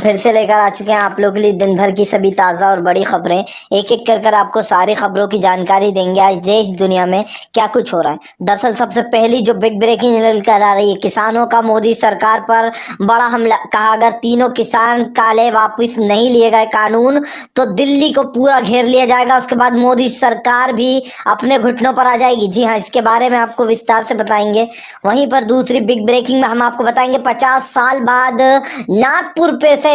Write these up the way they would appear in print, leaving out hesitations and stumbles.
फिर से लेकर आ चुके हैं आप लोगों के लिए दिन भर की सभी ताज़ा और बड़ी खबरें। एक एक कर आपको सारी खबरों की जानकारी देंगे आज देश दुनिया में क्या कुछ हो रहा है। दरअसल सबसे पहली जो बिग ब्रेकिंग निकल कर आ रही है, किसानों का मोदी सरकार पर बड़ा हमला। कहा अगर तीनों किसान काले वापस नहीं लिए गए कानून तो दिल्ली को पूरा घेर लिया जाएगा। उसके बाद मोदी सरकार भी अपने घुटनों पर आ जाएगी। जी हाँ, इसके बारे में आपको विस्तार से बताएंगे। वहीं पर दूसरी बिग ब्रेकिंग में हम आपको बताएंगे 50 साल बाद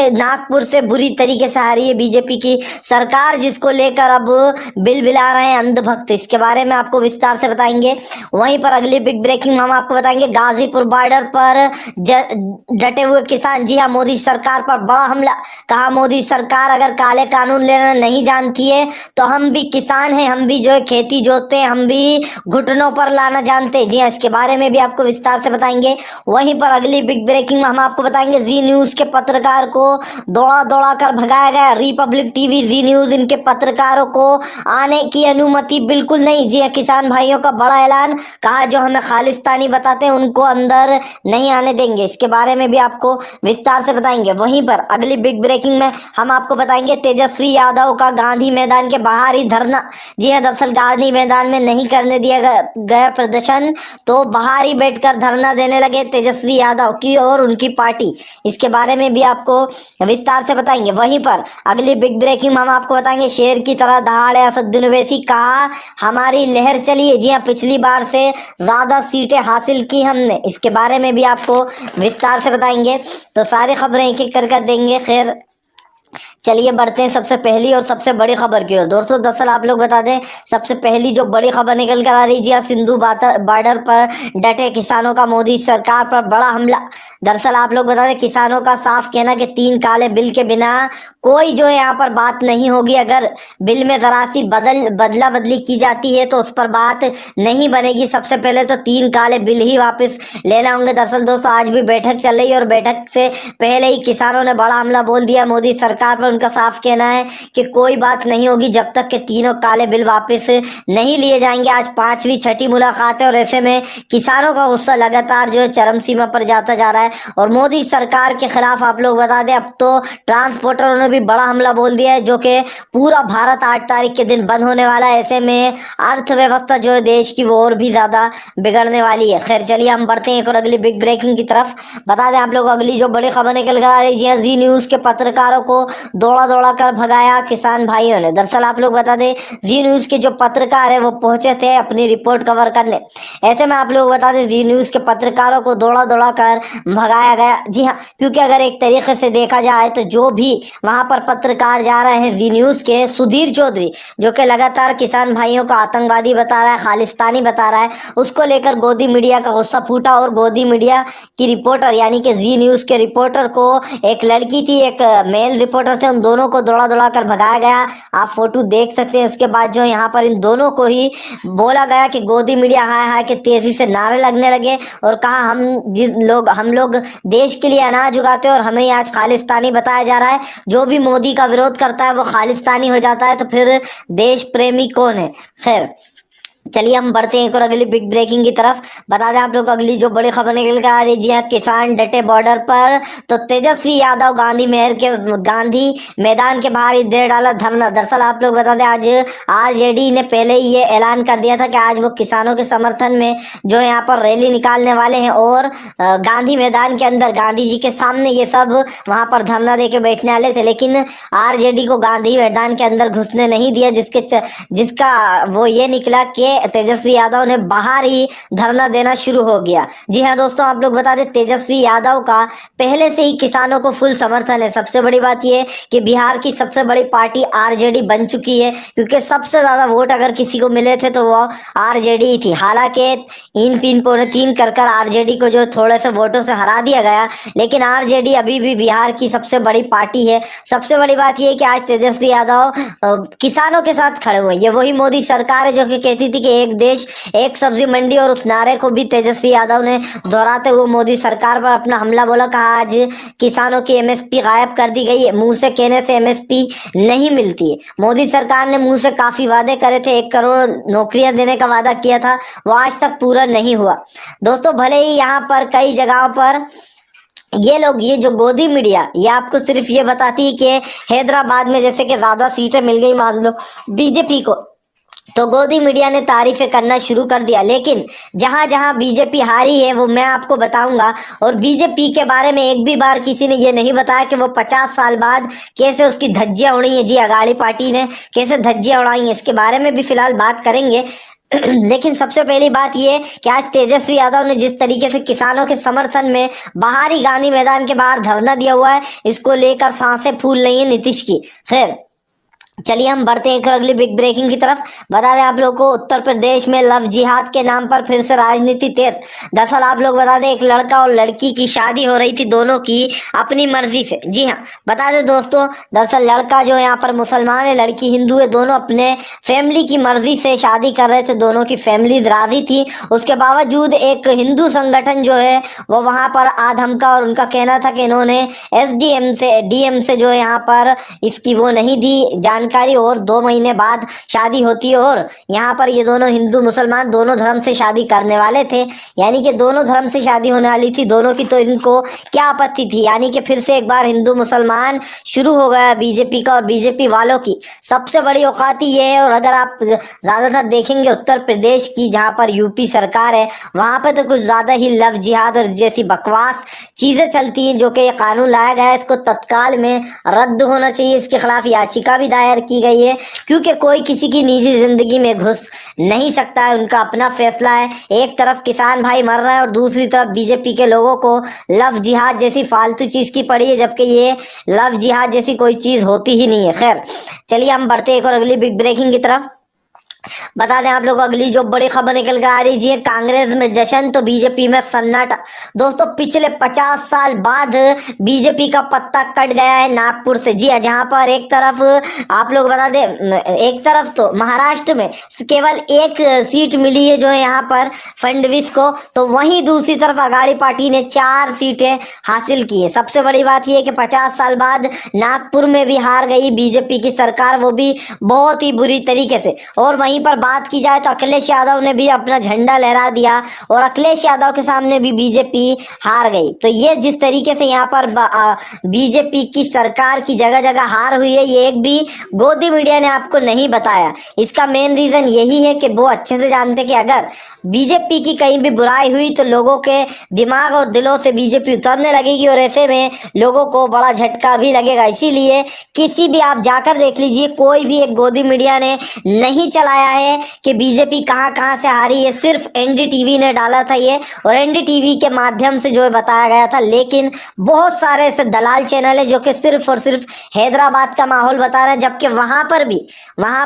नागपुर से बुरी तरीके से आ रही है बीजेपी की सरकार, जिसको लेकर अब बिल बिला रहे हैं अंधभक्त। इसके बारे में आपको विस्तार से बताएंगे। वहीं पर अगली बिग ब्रेकिंग हम आपको बताएंगे गाजीपुर बॉर्डर पर डटे हुए किसान। जी हाँ, मोदी सरकार पर बड़ा हमला। कहा मोदी सरकार अगर काले कानून लेना नहीं जानती है तो हम भी किसान हैं, हम भी जो है खेती जोतते हैं, हम भी घुटनों पर लाना जानते हैं। जी हाँ, इसके बारे में भी आपको विस्तार से बताएंगे। वहीं पर अगली बिग ब्रेकिंग में हम आपको बताएंगे जी न्यूज के पत्रकार को दौड़ा दौड़ा कर भगाया गया। रिपब्लिक टीवी, जी न्यूज, इनके पत्रकारों को आने की अनुमति बिल्कुल नहीं। जी किसान भाइयों का बड़ा ऐलान। कहा जो हमें खालिस्तानी बताते हैं उनको अंदर नहीं आने देंगे। इसके बारे में भी आपको विस्तार से बताएंगे। वहीं पर अगली बिग ब्रेकिंग में हम आपको बताएंगे तेजस्वी यादव का गांधी मैदान के बाहर ही धरना। जी हाँ, दरअसल गांधी मैदान में नहीं करने दिया गया प्रदर्शन, तो बाहर ही बैठकर धरना देने लगे तेजस्वी यादव की और उनकी पार्टी। इसके बारे में भी आपको विस्तार से बताएंगे। वहीं पर अगली बिग ब्रेकिंग में हम आपको बताएंगे शेर की तरह दहाड़े असदुद्दीन ओवैसी। कहा हमारी लहर चली है। जी हाँ, पिछली बार से ज्यादा सीटें हासिल की हमने। इसके बारे में भी आपको विस्तार से बताएंगे। तो सारी खबरें एक एक कर देंगे। खैर चलिए बढ़ते हैं सबसे पहली और सबसे बड़ी खबर की ओर। दोस्तों दरअसल आप लोग बता दें सबसे पहली जो बड़ी खबर निकल कर आ रही है, सिंधु बॉर्डर पर डटे किसानों का मोदी सरकार पर बड़ा हमला। दरअसल आप लोग बता दें किसानों का साफ कहना कि 3 काले बिल के बिना कोई जो है यहाँ पर बात नहीं होगी। अगर बिल में जरा सी बदला बदली की जाती है तो उस पर बात नहीं बनेगी। सबसे पहले तो 3 काले बिल ही वापस लेना होंगे। दरअसल दोस्तों आज भी बैठक चल रही है और बैठक से पहले ही किसानों ने बड़ा हमला बोल दिया मोदी सरकार पर। उनका साफ कहना है कि कोई बात नहीं होगी जब तक के तीनों काले बिल वापस नहीं लिए जाएंगे। आज 5वीं छठी मुलाकात है और ऐसे में किसानों का गुस्सा लगातार जो है चरम सीमा पर जाता जा रहा है। और मोदी सरकार के खिलाफ आप लोग बता दें अब तो ट्रांसपोर्टरों ने भी बड़ा हमला बोल दिया है, जो कि पूरा भारत 8 तारीख के दिन बंद होने वाला है। ऐसे में अर्थव्यवस्था जो है देश की वो और भी ज्यादा बिगड़ने वाली है। खैर चलिए हम बढ़ते हैं और अगली बिग ब्रेकिंग की तरफ। बता दें आप लोग अगली जो बड़ी खबर निकल कर आ रही है, जी न्यूज के पत्रकारों को दौड़ा दौड़ा कर भगाया किसान भाइयों ने। दरअसल आप लोग बता दें जी न्यूज के जो पत्रकार है वो पहुंचे थे अपनी रिपोर्ट कवर करने। ऐसे में आप लोग बता दें जी न्यूज के पत्रकारों को दौड़ा दौड़ा कर भगाया गया। जी हाँ, क्योंकि अगर एक तरीके से देखा जाए तो जो भी वहां पर पत्रकार जा रहे हैं जी न्यूज के, सुधीर चौधरी जो कि लगातार किसान भाइयों को आतंकवादी बता रहा है, खालिस्तानी बता रहा है, उसको लेकर गोदी मीडिया का गुस्सा फूटा और गोदी मीडिया की रिपोर्टर यानी कि जी न्यूज के रिपोर्टर को, एक लड़की थी एक मेल रिपोर्टर थे, उन दोनों को दौड़ा दौड़ा कर भगाया गया। आप फोटो देख सकते हैं। उसके बाद जो यहाँ पर इन दोनों को ही बोला गया कि गोदी मीडिया हाय हाय के तेजी से नारे लगने लगे और कहा हम लोग देश के लिए अनाज उगाते हैं और हमें आज खालिस्तानी बताया जा रहा है। जो भी मोदी का विरोध करता है वो खालिस्तानी हो जाता है, तो फिर देश प्रेमी कौन है। खैर चलिए हम बढ़ते हैं और अगली बिग ब्रेकिंग की तरफ। बता दें आप लोग अगली जो बड़ी खबर निकल कर आ रही है, किसान डटे बॉर्डर पर तो तेजस्वी यादव गांधी मैदान के बाहर ही दे डाला धरना। दरअसल आप लोग बता दें आज आरजेडी ने पहले ही ये ऐलान कर दिया था कि आज वो किसानों के समर्थन में जो है यहाँ पर रैली निकालने वाले हैं और गांधी मैदान के अंदर गांधी जी के सामने ये सब वहां पर धरना दे के बैठने वाले थे, लेकिन आरजेडी को गांधी मैदान के अंदर घुसने नहीं दिया, जिसका वो ये निकला कि तेजस्वी यादव ने बाहर ही धरना देना शुरू हो गया। जी हाँ दोस्तों आप लोग बता दें तेजस्वी यादव का पहले से ही किसानों को फुल समर्थन है। सबसे बड़ी बात यह कि बिहार की सबसे बड़ी पार्टी आरजेडी बन चुकी है, क्योंकि सबसे ज्यादा वोट अगर किसी को मिले थे तो वो आरजेडी थी। हालांकि इन 3 कर आरजेडी को जो थोड़े से वोटों से हरा दिया गया, लेकिन आरजेडी अभी भी बिहार की सबसे बड़ी पार्टी है। सबसे बड़ी बात यह है कि आज तेजस्वी यादव किसानों के साथ खड़े हुए। ये वही मोदी सरकार है जो कि कहती थी कि एक देश एक सब्जी मंडी, और उस नारे को भी तेजस्वी यादव ने दोहराते हुए मोदी सरकार पर अपना हमला बोला। कहा आज किसानों की एमएसपी गायब कर दी गई है, मुंह से कहने से एमएसपी नहीं मिलती है। मोदी सरकार ने मुंह से काफी वादे करे थे, 1 करोड़ नौकरियां देने का वादा किया था, वो आज तक पूरा नहीं हुआ। दोस्तों भले ही यहाँ पर कई जगहों पर ये लोग, ये जो गोदी मीडिया, ये आपको सिर्फ ये बताती है कि हैदराबाद में जैसे कि ज्यादा सीटें मिल गई मान लो बीजेपी को, तो गोदी मीडिया ने तारीफें करना शुरू कर दिया। लेकिन जहां जहां बीजेपी हारी है वो मैं आपको बताऊंगा। और बीजेपी के बारे में एक भी बार किसी ने ये नहीं बताया कि वो 50 साल बाद कैसे उसकी धज्जियां उड़ी है। जी, अगाड़ी पार्टी ने कैसे धज्जियां उड़ाई हैं, इसके बारे में भी फिलहाल बात करेंगे। लेकिन सबसे पहली बात ये कि आज तेजस्वी यादव ने जिस तरीके से किसानों के समर्थन में बाहरी गांधी मैदान के बाहर धरना दिया हुआ है, इसको लेकर सांसें फूल रही है नीतीश की। खैर, चलिए हम बढ़ते हैं एक और अगली बिग ब्रेकिंग की तरफ। बता दें आप लोग को, उत्तर प्रदेश में लव जिहाद के नाम पर फिर से राजनीति तेज। दरअसल आप लोग बता दें, एक लड़का और लड़की की शादी हो रही थी, दोनों की अपनी मर्जी से। जी हाँ, बता दें दोस्तों, दरअसल लड़का जो यहाँ पर मुसलमान है, लड़की हिंदू है, दोनों अपने फैमिली की मर्जी से शादी कर रहे थे, दोनों की फैमिली राजी थी। उसके बावजूद एक हिंदू संगठन जो है वो वहाँ पर आ धमका और उनका कहना था कि इन्होंने एसडीएम से डीएम से जो है यहाँ पर इसकी वो नहीं दी जानकारी, और 2 महीने बाद शादी होती है। और यहाँ पर ये दोनों हिंदू मुसलमान दोनों धर्म से शादी करने वाले थे, यानी कि दोनों धर्म से शादी होने वाली थी दोनों की, तो इनको क्या आपत्ति थी। यानी कि फिर से एक बार हिंदू मुसलमान शुरू हो गया बीजेपी का और बीजेपी वालों की सबसे बड़ी औकात ये है। और अगर आप ज्यादातर देखेंगे उत्तर प्रदेश की, जहाँ पर यूपी सरकार है, वहां पर तो कुछ ज्यादा ही लव जिहाद और जैसी बकवास चीजें चलती हैं। जो कि ये कानून लाया गया है, इसको तत्काल में रद्द होना चाहिए। इसके खिलाफ याचिका भी दायर की गई है, क्योंकि कोई किसी की निजी जिंदगी में घुस नहीं सकता है, उनका अपना फैसला है। एक तरफ किसान भाई मर रहा है और दूसरी तरफ बीजेपी के लोगों को लव जिहाद जैसी फालतू चीज की पड़ी है, जबकि ये लव जिहाद जैसी कोई चीज होती ही नहीं है। खैर, चलिए हम बढ़ते एक और अगली बिग ब्रेकिंग की तरफ। बता दें आप लोग को अगली जो बड़ी खबर निकल कर आ रही है, कांग्रेस में जश्न तो बीजेपी में सन्नाटा। दोस्तों, पिछले 50 साल बाद बीजेपी का पत्ता कट गया है नागपुर से। जी हाँ, जहां पर एक तरफ आप लोग बता दें, एक तरफ तो महाराष्ट्र में केवल एक सीट मिली है जो है यहाँ पर फडणवीस को, तो वहीं दूसरी तरफ अगाड़ी पार्टी ने 4 सीटें हासिल की है। सबसे बड़ी बात यह है कि 50 साल बाद नागपुर में भी हार गई बीजेपी की सरकार, वो भी बहुत ही बुरी तरीके से। और वहीं पर बात की जाए तो अखिलेश यादव ने भी अपना झंडा लहरा दिया और अखिलेश यादव के सामने भी बीजेपी हार गई। तो ये जिस तरीके से यहाँ पर बीजेपी की सरकार की जगह जगह हार हुई है, ये एक भी गोदी मीडिया ने आपको नहीं बताया। इसका मेन रीजन यही है कि वो अच्छे से जानते कि अगर बीजेपी की कहीं भी बुराई हुई तो लोगों के दिमाग और दिलों से बीजेपी उतरने लगेगी, और ऐसे में लोगों को बड़ा झटका भी लगेगा। इसीलिए किसी भी आप जाकर देख लीजिए, कोई भी एक गोदी मीडिया ने नहीं चलाया है कि बीजेपी कहां कहां से हारी है। सिर्फ एनडीटीवी ने डाला था ये, और एनडीटीवी के माध्यम से जो है बताया गया था। लेकिन बहुत सारे ऐसे दलाल चैनल है जो कि सिर्फ और सिर्फ हैदराबाद का माहौल बता रहे हैं, जबकि वहां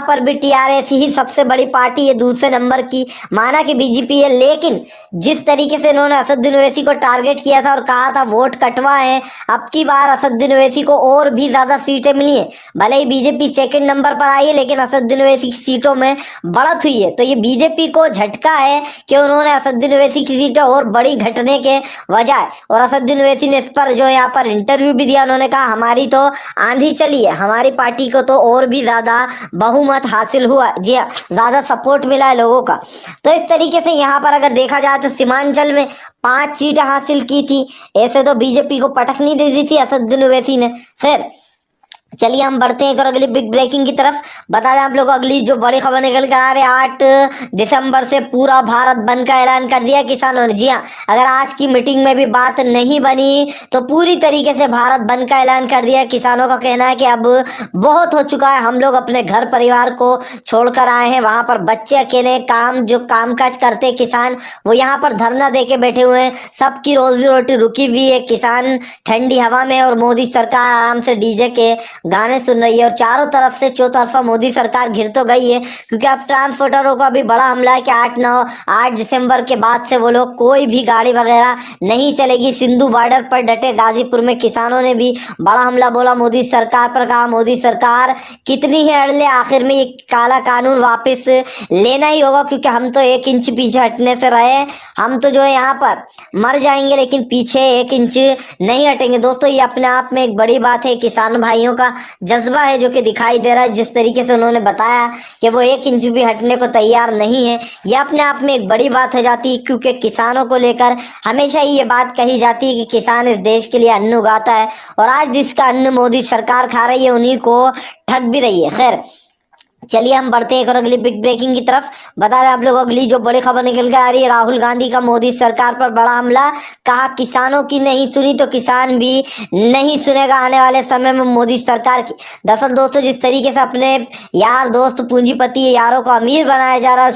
पर भी टीआरएस ही सबसे बड़ी पार्टी है, दूसरे नंबर की माना कि बीजेपी है। लेकिन जिस तरीके से इन्होंने असदुद्दीन ओवैसी को टारगेट किया था और कहा था वोट कटवाएं, अब की बार असदुद्दीन ओवैसी को और भी ज्यादा सीटें मिली है। भले ही बीजेपी सेकंड नंबर पर आई है, लेकिन असदुद्दीन ओवैसी की सीटों में बढ़त हुई है। तो ये बीजेपी को झटका है कि उन्होंने असदुद्दीन ओवैसी की सीटें और बड़ी घटने के वजह। और असदुद्दीन ओवैसी ने इस पर जो यहाँ पर इंटरव्यू भी दिया, उन्होंने कहा हमारी तो आंधी चली है, हमारी पार्टी को तो और भी ज्यादा बहुमत हासिल हुआ। जी हाँ, ज्यादा सपोर्ट मिला है लोगों का। तो इस तरीके से यहाँ पर अगर देखा जाए तो सीमांचल में 5 सीटें हासिल की थी, ऐसे तो बीजेपी को पटक नहीं दे दी थी असदुद्दीन ओवैसी ने। खैर, चलिए हम बढ़ते हैं और अगली बिग ब्रेकिंग की तरफ। बता दें आप लोगों को अगली जो बड़ी खबर निकल कर आ रही है, 8 दिसंबर से पूरा भारत बंद का ऐलान कर दिया किसानों ने। जी हाँ, अगर आज की मीटिंग में भी बात नहीं बनी तो पूरी तरीके से भारत बंद का ऐलान कर दिया। किसानों का कहना है कि अब बहुत हो चुका है, हम लोग अपने घर परिवार को छोड़कर आए हैं, वहां पर बच्चे अकेले जो कामकाज करते किसान वो यहाँ पर धरना दे के बैठे हुए हैं, सबकी रोजी रोटी रुकी हुई है, किसान ठंडी हवा में और मोदी सरकार आराम से डीजे के गाने सुन रही है। और चारों तरफ से चौतरफा मोदी सरकार घिर तो गई है, क्योंकि अब ट्रांसपोर्टरों का भी बड़ा हमला है कि 8 दिसंबर के बाद से वो लोग कोई भी गाड़ी वगैरह नहीं चलेगी। सिंधु बॉर्डर पर डटे गाजीपुर में किसानों ने भी बड़ा हमला बोला मोदी सरकार पर, कहा मोदी सरकार कितनी ही अड़ ले, आखिर में ये काला कानून वापस लेना ही होगा, क्योंकि हम तो 1 इंच पीछे हटने से रहे, हम तो जो है यहाँ पर मर जाएंगे लेकिन पीछे 1 इंच नहीं हटेंगे। दोस्तों, ये अपने आप में एक बड़ी बात है किसान भाइयों का जज्बा है जो कि दिखाई दे रहा है। जिस तरीके से उन्होंने बताया कि वो 1 इंच भी हटने को तैयार नहीं है, यह अपने आप में एक बड़ी बात हो जाती है, क्योंकि किसानों को लेकर हमेशा ही ये बात कही जाती है कि किसान इस देश के लिए अन्न उगाता है, और आज जिसका अन्न मोदी सरकार खा रही है उन्हीं को ठग भी रही है। खैर, चलिए हम बढ़ते हैं एक और अगली बिग ब्रेकिंग की तरफ। बता दें आप लोग, अगली जो बड़ी खबर निकल के आ रही है, राहुल गांधी का मोदी सरकार पर बड़ा हमला। कहा किसानों की नहीं सुनी तो किसान भी नहीं सुनेगा आने वाले समय में मोदी सरकार की। दरअसल दोस्तों, जिस तरीके से अपने यार दोस्त पूंजीपति यारों को अमीर बनाया जा रहा है,